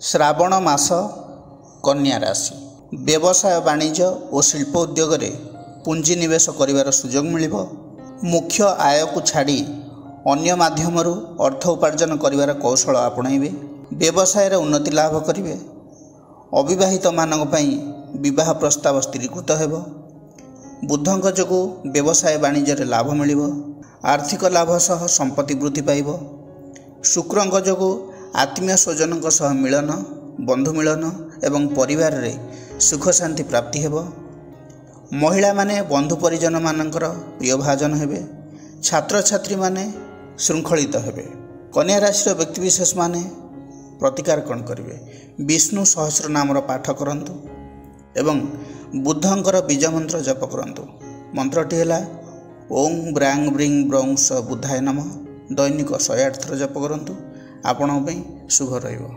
श्रावण मास कन्या राशि व्यवसाय वाणिज्य और शिल्प उद्योग रे पुंजी निवेश करिवार सुजोग मिलिबो। मुख्य आय को छाड़ी अन्य माध्यमरु अर्थ उपार्जन करिवार कौशल आपणाइबे। व्यवसाय रे उन्नति लाभ करिवे। अविवाहित मानक पई विवाह प्रस्ताव स्थिरीकृत हेबो। बुधंक जोगु व्यवसाय वाणिज्य रे लाभ मिलिबो। आर्थिक लाभ सह संपत्ति वृद्धि पाइबो। शुक्रंक जोगु आत्मीय स्वजनक सह मिलन, बंधु मिलन एवं परिवार रे सुख शांति प्राप्ति हेबो। महिला माने बंधु परिजन मानकर प्रिय भाजन हेबे। छात्र छात्री माने श्रृंखलित हेबे। कन्या राशि व्यक्तिविशेष माने प्रतिकार कौन करेंगे? विष्णु सहस्र नाम पाठ करंतु एवं बुद्धंकर बीज मंत्र जप करंतु। मंत्रटी है ओं ब्रांग ब्रिंग ब्रौं स बुद्धाय नमः। दैनिक 108 थर जप करंतु। आपणों शुभ रहिबो।